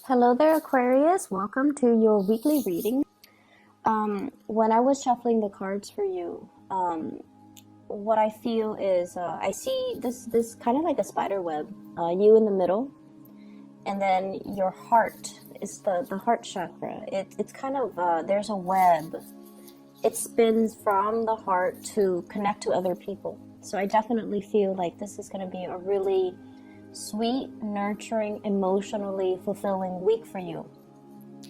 Hello there, Aquarius. Welcome to your weekly reading. When I was shuffling the cards for you, what I feel is I see this kind of like a spider web, you in the middle, and then your heart is the heart chakra. It's kind of, there's a web. It spins from the heart to connect to other people. So I definitely feel like this is going to be a really sweet, nurturing, emotionally fulfilling week for you,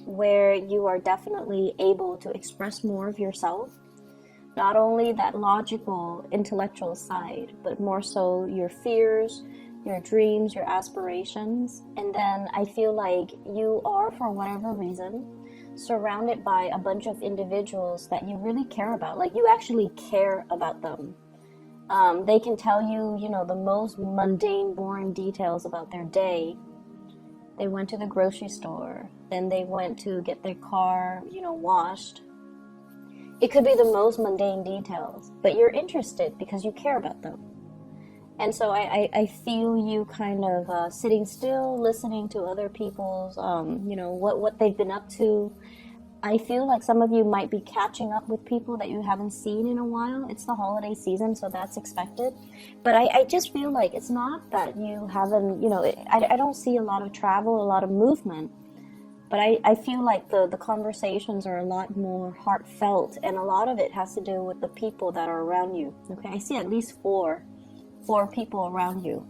where you are definitely able to express more of yourself, not only that logical, intellectual side, but more so your fears, your dreams, your aspirations. And then I feel like you are, for whatever reason, surrounded by a bunch of individuals that you really care about. Like, you actually care about them. They can tell you, the most mundane, boring details about their day. They went to the grocery store, then they went to get their car, washed. It could be the most mundane details, but you're interested because you care about them. And so I feel you kind of sitting still, listening to other people's, what they've been up to. I feel like some of you might be catching up with people that you haven't seen in a while. It's the holiday season, so that's expected. But I just feel like it's not that you haven't, I don't see a lot of travel, a lot of movement. But I feel like the conversations are a lot more heartfelt, and a lot of it has to do with the people that are around you. Okay, I see at least four people around you.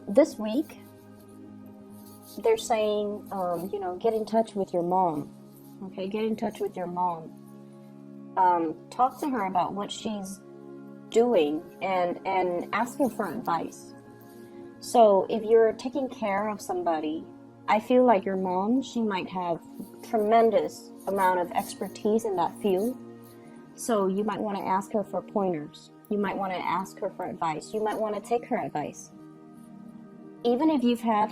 This week, they're saying, get in touch with your mom. Okay, get in touch with your mom. Talk to her about what she's doing and ask her for advice. So if you're taking care of somebody, I feel like your mom, she might have tremendous amount of expertise in that field. So you might want to ask her for pointers. You might want to ask her for advice. You might want to take her advice. Even if you've had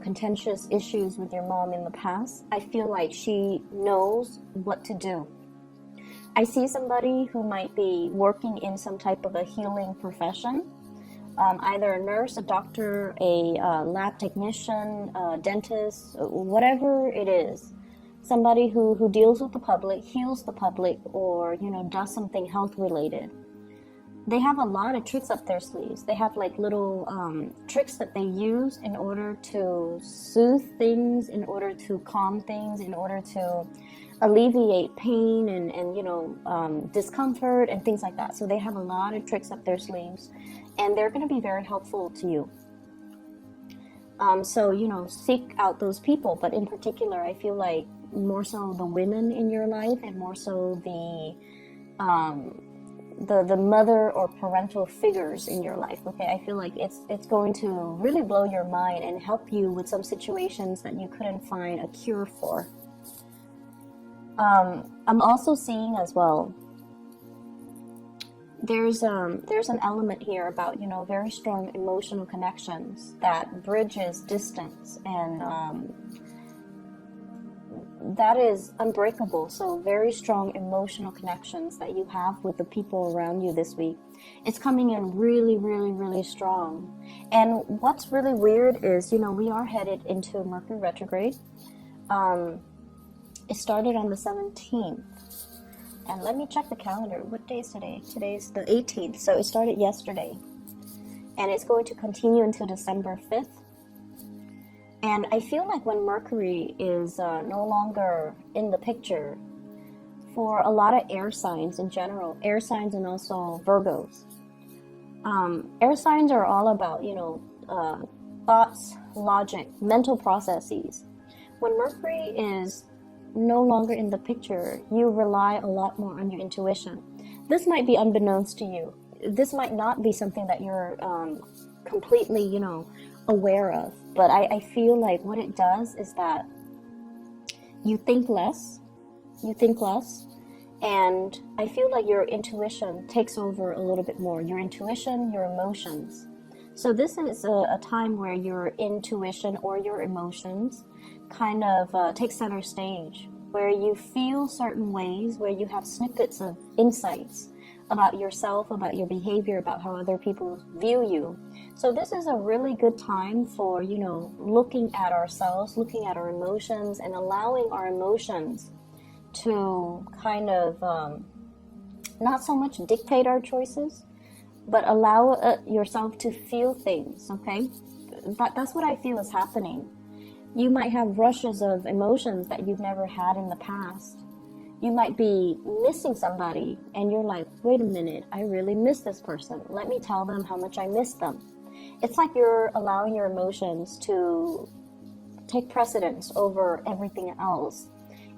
contentious issues with your mom in the past, I feel like she knows what to do. I see somebody who might be working in some type of a healing profession, either a nurse, a doctor, a lab technician, a dentist, whatever it is. Somebody who deals with the public, heals the public, or does something health related. They have a lot of tricks up their sleeves. They have like little tricks that they use in order to soothe things, in order to calm things, in order to alleviate pain and discomfort and things like that. So they have a lot of tricks up their sleeves, and they're going to be very helpful to you. So seek out those people. But in particular, I feel like more so the women in your life, and more so the mother or parental figures in your life. Okay, I feel like it's going to really blow your mind and help you with some situations that you couldn't find a cure for. I'm also seeing as well, there's an element here about very strong emotional connections that bridges distance, and that is unbreakable. So very strong emotional connections that you have with the people around you this week. It's coming in really, really, really strong. And what's really weird is, we are headed into Mercury retrograde. It started on the 17th. And let me check the calendar. What day is today? Today's the 18th. So it started yesterday. And it's going to continue until December 5th. And I feel like when Mercury is no longer in the picture, for a lot of air signs in general, air signs and also Virgos, air signs are all about, thoughts, logic, mental processes. When Mercury is no longer in the picture, you rely a lot more on your intuition. This might be unbeknownst to you. This might not be something that you're completely, aware of. But I feel like what it does is that you think less, and I feel like your intuition takes over a little bit more. Your intuition, your emotions. So this is a time where your intuition or your emotions kind of take center stage, where you feel certain ways, where you have snippets of insights about yourself, about your behavior, about how other people view you, So this is a really good time for, looking at ourselves, looking at our emotions, and allowing our emotions to kind of not so much dictate our choices, but allow yourself to feel things, okay? That's what I feel is happening. You might have rushes of emotions that you've never had in the past. You might be missing somebody and you're like, wait a minute, I really miss this person. Let me tell them how much I miss them. It's like you're allowing your emotions to take precedence over everything else.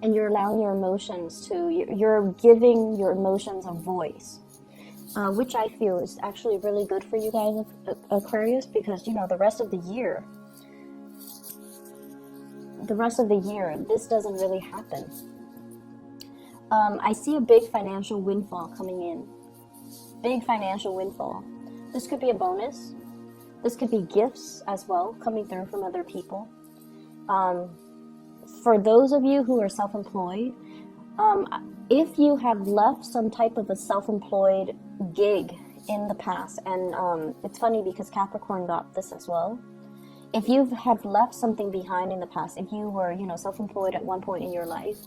And you're allowing your emotions you're giving your emotions a voice. Which I feel is actually really good for you guys, Aquarius, because, the rest of the year, this doesn't really happen. I see a big financial windfall coming in. Big financial windfall. This could be a bonus. This could be gifts as well, coming through from other people. For those of you who are self-employed, if you have left some type of a self-employed gig in the past, and it's funny because Capricorn got this as well. If you have left something behind in the past, if you were, self-employed at one point in your life,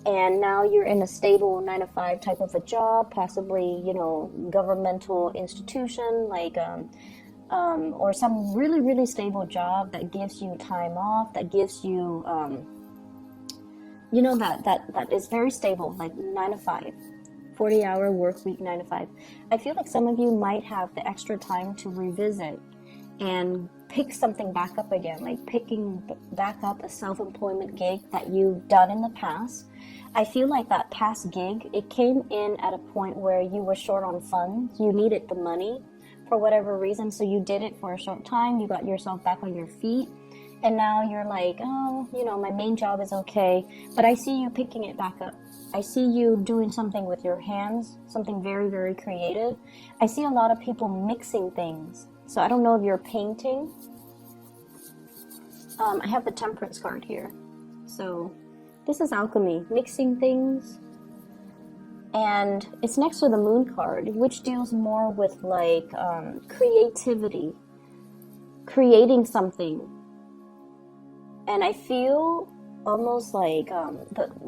and now you're in a stable 9-to-5 type of a job, possibly, governmental institution, like, or some really, really stable job that gives you time off, that gives you, that is very stable, like 9-to-5, 40-hour work week, 9-to-5. I feel like some of you might have the extra time to revisit and pick something back up again, like picking back up a self-employment gig that you've done in the past. I feel like that past gig, it came in at a point where you were short on funds. You needed the money for whatever reason, so you did it for a short time. You got yourself back on your feet, and now you're like, oh, my main job is okay, but I see you picking it back up. I see you doing something with your hands, something very, very creative. I see a lot of people mixing things. So I don't know if you're painting. I have the Temperance card here. So this is alchemy, mixing things. And it's next to the Moon card, which deals more with like creativity, creating something. And I feel almost like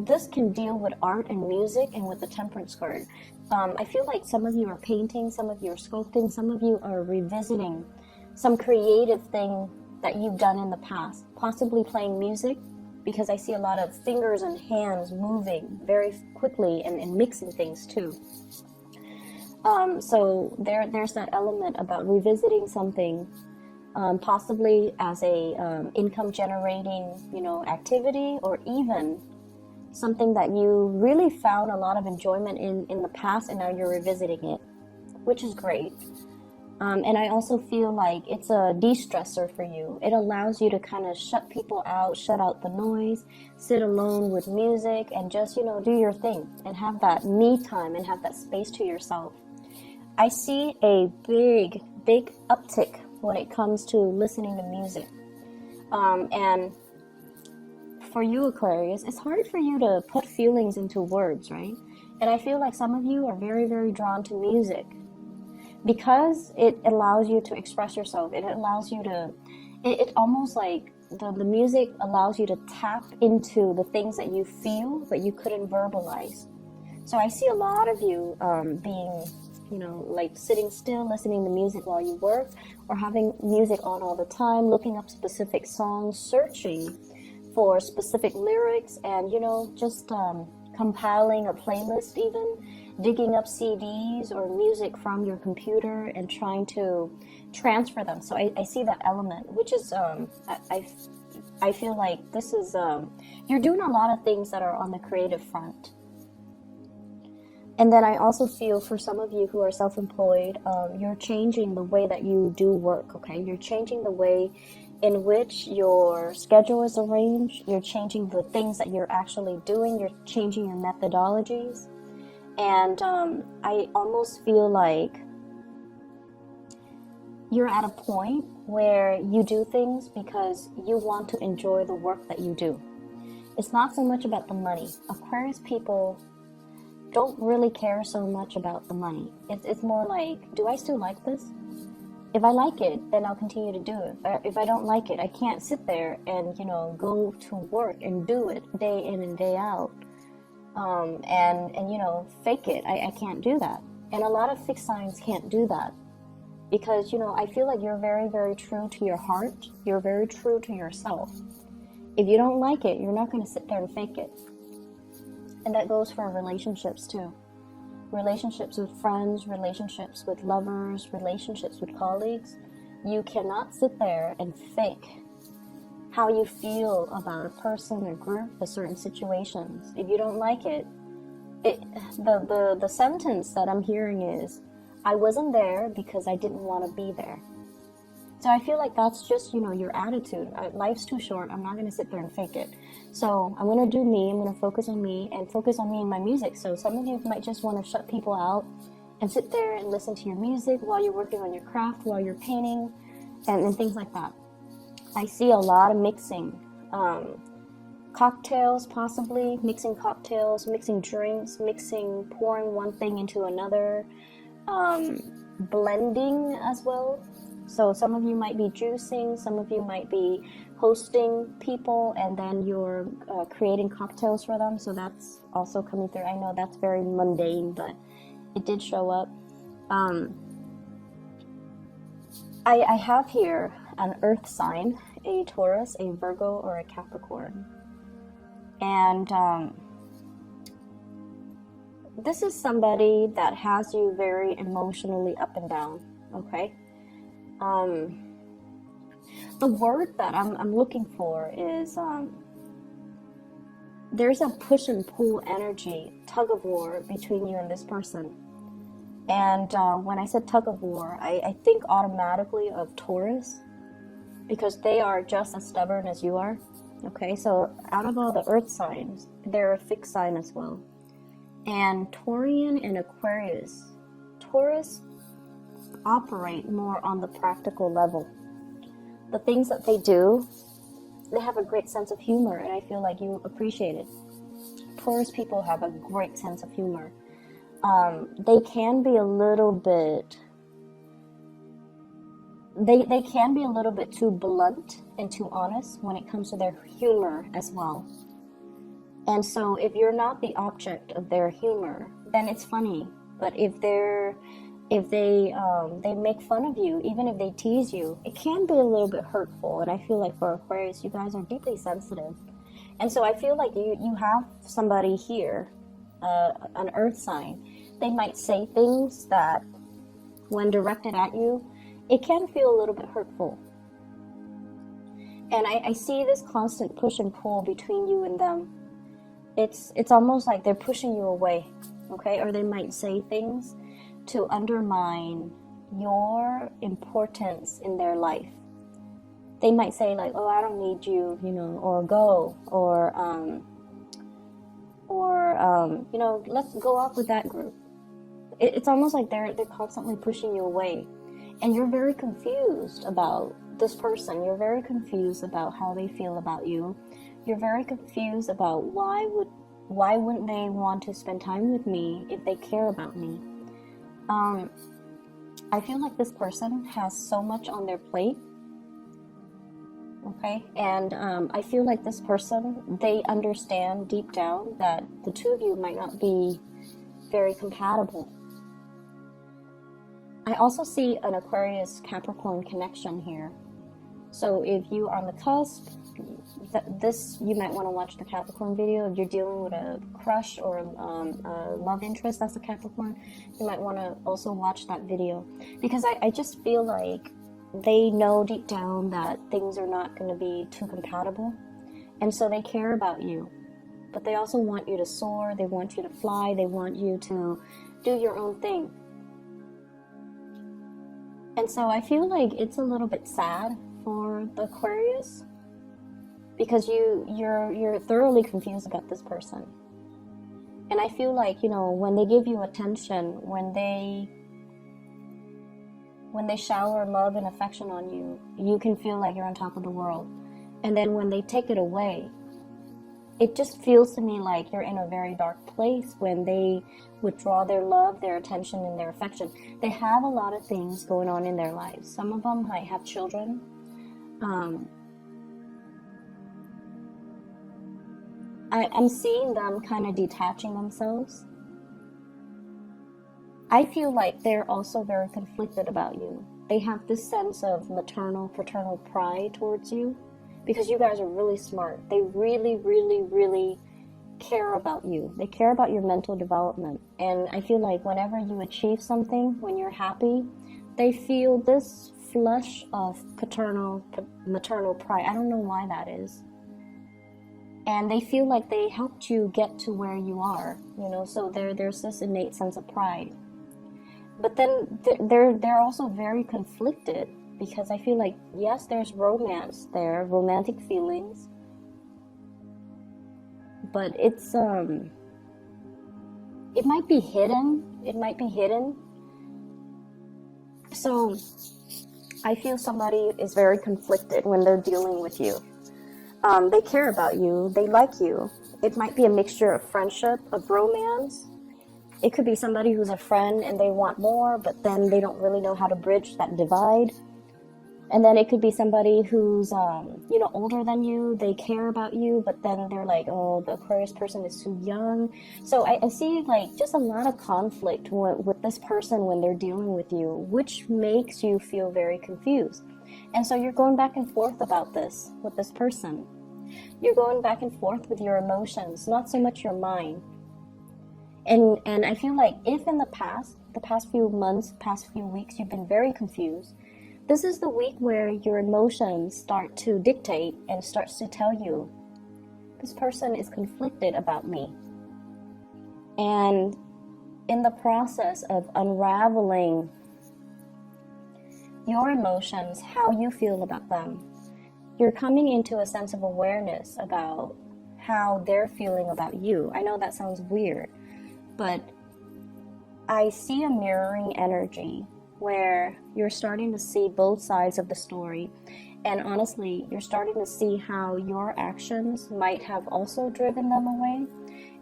this can deal with art and music, and with the Temperance card. I feel like some of you are painting, some of you are sculpting, some of you are revisiting some creative thing that you've done in the past, possibly playing music, because I see a lot of fingers and hands moving very quickly and mixing things too. So there's that element about revisiting something, possibly as a income generating, activity, or even something that you really found a lot of enjoyment in the past, and now you're revisiting it, which is great. And I also feel like it's a de-stressor for you. It allows you to kind of shut people out, shut out the noise, sit alone with music, and just, do your thing and have that me time and have that space to yourself. I see a big, big uptick when it comes to listening to music. And for you, Aquarius, it's hard for you to put feelings into words, right? And I feel like some of you are very, very drawn to music, because it allows you to express yourself. It allows you to, it almost like the music allows you to tap into the things that you feel, but you couldn't verbalize. So I see a lot of you being, like sitting still, listening to music while you work, or having music on all the time, looking up specific songs, searching for specific lyrics, and, just compiling a playlist, even digging up CDs or music from your computer and trying to transfer them. So I see that element, which is, I feel like this is, you're doing a lot of things that are on the creative front. And then I also feel for some of you who are self-employed, you're changing the way that you do work, okay? You're changing the way in which your schedule is arranged. You're changing the things that you're actually doing. You're changing your methodologies. And I almost feel like you're at a point where you do things because you want to enjoy the work that you do. It's not so much about the money. Aquarius people don't really care so much about the money. It's more like, do I still like this? If I like it, then I'll continue to do it. If I don't like it, I can't sit there and, go to work and do it day in and day out. And fake it. I can't do that. And a lot of fixed signs can't do that. Because, I feel like you're very, very true to your heart. You're very true to yourself. If you don't like it, you're not going to sit there and fake it. And that goes for relationships too. Relationships with friends, relationships with lovers, relationships with colleagues. You cannot sit there and fake how you feel about a person, a group, a certain situations. If you don't like it, the sentence that I'm hearing is, I wasn't there because I didn't want to be there. So I feel like that's just, your attitude. Life's too short. I'm not going to sit there and fake it. So I'm going to do me. I'm going to focus on me and focus on me and my music. So some of you might just want to shut people out and sit there and listen to your music while you're working on your craft, while you're painting, and things like that. I see a lot of mixing. Cocktails, possibly. Mixing cocktails, mixing drinks, pouring one thing into another. Blending as well. So some of you might be juicing, some of you might be hosting people, and then you're creating cocktails for them. So that's also coming through. I know that's very mundane, but it did show up. I have here an earth sign, a Taurus, a Virgo, or a Capricorn. And this is somebody that has you very emotionally up and down, okay? The word that I'm looking for is there's a push and pull energy, tug of war between you and this person. And when I said tug of war, I think automatically of Taurus, because they are just as stubborn as you are. Okay, so out of all the earth signs, they're a fixed sign as well. And Taurian and Aquarius, Taurus operate more on the practical level. The things that they do, they have a great sense of humor, and I feel like you appreciate it. Taurus people have a great sense of humor. They can be a little bit, they can be a little bit too blunt and too honest when it comes to their humor as well. And so if you're not the object of their humor, then it's funny. But if they make fun of you, even if they tease you, it can be a little bit hurtful. And I feel like for Aquarius, you guys are deeply sensitive. And so I feel like you have somebody here, an earth sign. They might say things that, when directed at you, it can feel a little bit hurtful. And I see this constant push and pull between you and them. It's almost like they're pushing you away, okay? Or they might say things to undermine your importance in their life. They might say like, oh, I don't need you, or go, or let's go off with that group. It's almost like they're constantly pushing you away. And you're very confused about this person. You're very confused about how they feel about you. You're very confused about why wouldn't they want to spend time with me if they care about me? I feel like this person has so much on their plate. Okay, and I feel like this person, they understand deep down that the two of you might not be very compatible. I also see an Aquarius Capricorn connection here. So if you are on the cusp, you might want to watch the Capricorn video. If you're dealing with a crush or a love interest that's a Capricorn, you might want to also watch that video. Because I just feel like they know deep down that things are not going to be too compatible. And so they care about you. But they also want you to soar. They want you to fly. They want you to do your own thing. And so I feel like it's a little bit sad for the Aquarius, because you're thoroughly confused about this person. And I feel like, when they give you attention, when they shower love and affection on you, you can feel like you're on top of the world. And then when they take it away, it just feels to me like you're in a very dark place when they withdraw their love, their attention, and their affection. They have a lot of things going on in their lives. Some of them might have children. I'm seeing them kind of detaching themselves. I feel like they're also very conflicted about you. They have this sense of maternal, paternal pride towards you because you guys are really smart. They really, really, really care about you. They care about your mental development. And I feel like whenever you achieve something, when you're happy, they feel this flush of paternal, maternal pride. I don't know why that is. And they feel like they helped you get to where you are, you know, so there's this innate sense of pride. But then they're also very conflicted because I feel like, yes, there's romance there, romantic feelings, but it's it might be hidden. It might be hidden. So I feel somebody is very conflicted when they're dealing with you. They care about you. They like you. It might be a mixture of friendship, of romance. It could be somebody who's a friend and they want more, but then they don't really know how to bridge that divide. And then it could be somebody who's, you know, older than you. They care about you, but then they're like, oh, the Aquarius person is too young. So I see like just a lot of conflict with this person when they're dealing with you, which makes you feel very confused. And so you're going back and forth about this with this person. You're going back and forth with your emotions, not so much your mind. And I feel like if in the past few months, past few weeks, you've been very confused, this is the week where your emotions start to dictate and starts to tell you, this person is conflicted about me. And in the process of unraveling your emotions, how you feel about them, you're coming into a sense of awareness about how they're feeling about you. I know that sounds weird, but I see a mirroring energy where you're starting to see both sides of the story. And honestly, you're starting to see how your actions might have also driven them away,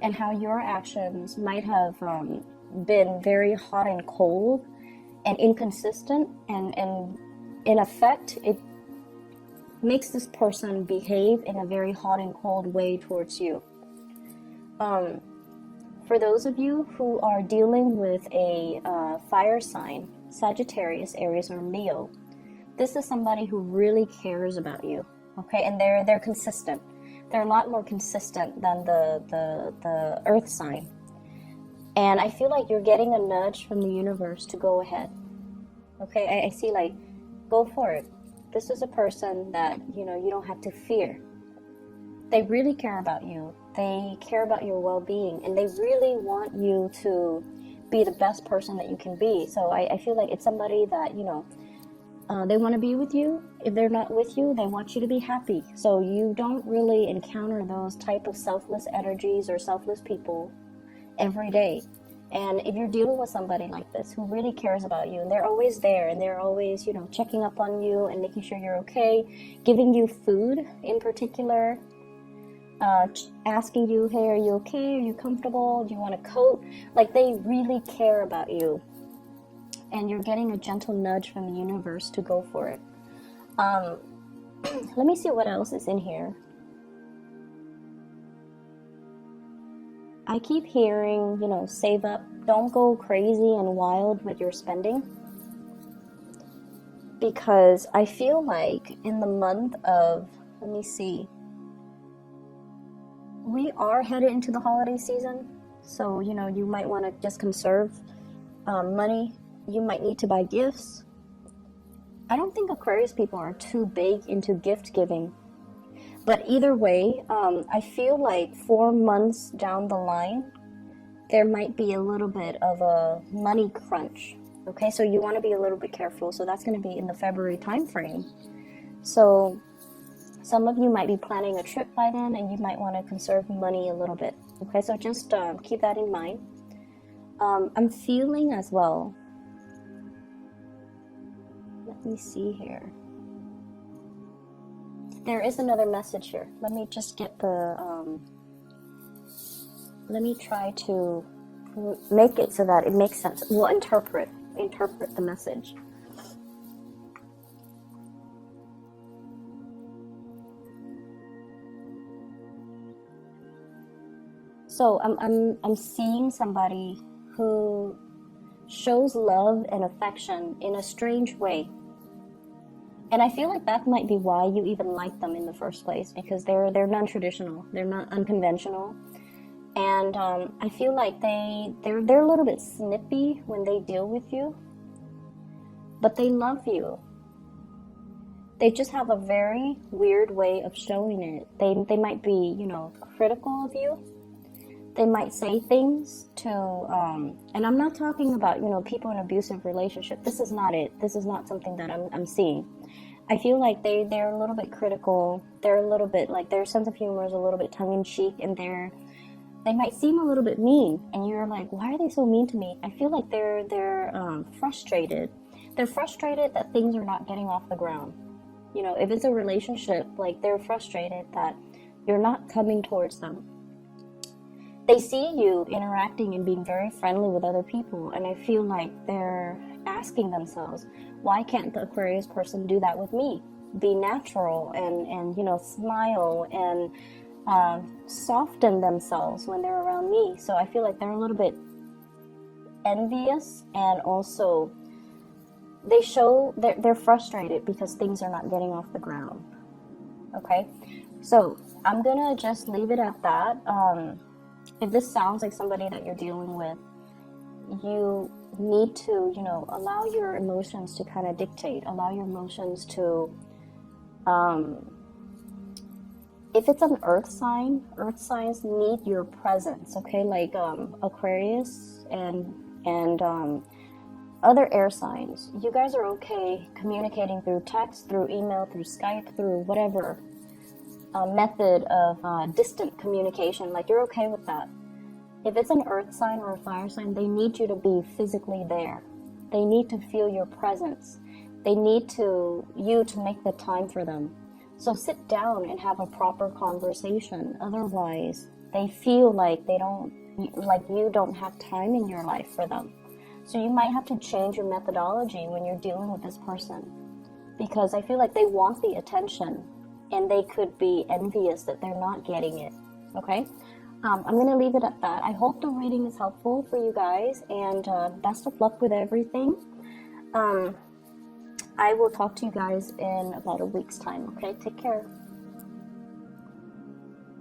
and how your actions might have been very hot and cold and inconsistent, and in effect, it makes this person behave in a very hot and cold way towards you. For those of you who are dealing with a fire sign, Sagittarius, Aries, or Leo, this is somebody who really cares about you, okay? And they're consistent. They're a lot more consistent than the Earth sign. And I feel like you're getting a nudge from the universe to go ahead, okay? I see like, go for it. This is a person that, you know, you don't have to fear. They really care about you. They care about your well-being, and they really want you to be the best person that you can be. So I feel like it's somebody that, you know, they want to be with you. If they're not with you, they want you to be happy. So you don't really encounter those type of selfless energies or selfless people every day. And if you're dealing with somebody like this who really cares about you, and they're always there, and they're always, you know, checking up on you and making sure you're okay, giving you food in particular, asking you, hey, are you okay? Are you comfortable? Do you want a coat? Like, they really care about you. And you're getting a gentle nudge from the universe to go for it. Let me see what else is in here. I keep hearing, you know, save up. Don't go crazy and wild with your spending. Because I feel like in the month of, let me see, we are headed into the holiday season, so, you know, you might want to just conserve money. You might need to buy gifts. I don't think Aquarius people are too big into gift giving, but either way, I feel like 4 months down the line, there might be a little bit of a money crunch. Okay, so you want to be a little bit careful. So that's going to be in the February time frame. So some of you might be planning a trip by then, and you might want to conserve money a little bit. Okay, so just keep that in mind. I'm feeling as well. Let me see here. There is another message here. Let me just get the let me try to make it so that it makes sense. We'll interpret the message. So I'm seeing somebody who shows love and affection in a strange way. And I feel like that might be why you even like them in the first place, because they're non-traditional, they're not unconventional, and I feel like they're a little bit snippy when they deal with you, but they love you. They just have a very weird way of showing it. They might be, you know, critical of you. They might say things to, and I'm not talking about, you know, people in abusive relationship. This is not it. This is not something that I'm seeing. I feel like they're a little bit critical. They're a little bit like, their sense of humor is a little bit tongue-in-cheek, and they might seem a little bit mean, and you're like, why are they so mean to me? I feel like they're frustrated. They're frustrated that things are not getting off the ground. You know, if it's a relationship, like, they're frustrated that you're not coming towards them. They see you interacting and being very friendly with other people, and I feel like they're asking themselves, why can't the Aquarius person do that with me? Be natural and you know, smile and soften themselves when they're around me. So I feel like they're a little bit envious, and also they show they're frustrated because things are not getting off the ground. Okay, so I'm gonna just leave it at that. If this sounds like somebody that you're dealing with, you need to, you know, allow your emotions to kind of dictate, allow your emotions to, if it's an earth signs need your presence, okay? Like Aquarius and other air signs, you guys are okay communicating through text, through email, through Skype, through whatever method of distant communication. Like, you're okay with that. If it's an earth sign or a fire sign, they need you to be physically there. They need to feel your presence. They need you to make the time for them. So sit down and have a proper conversation. Otherwise, they feel like you don't have time in your life for them. So you might have to change your methodology when you're dealing with this person, because I feel like they want the attention, and they could be envious that they're not getting it. Okay? I'm going to leave it at that. I hope the reading is helpful for you guys, and best of luck with everything. I will talk to you guys in about a week's time. Okay? Take care.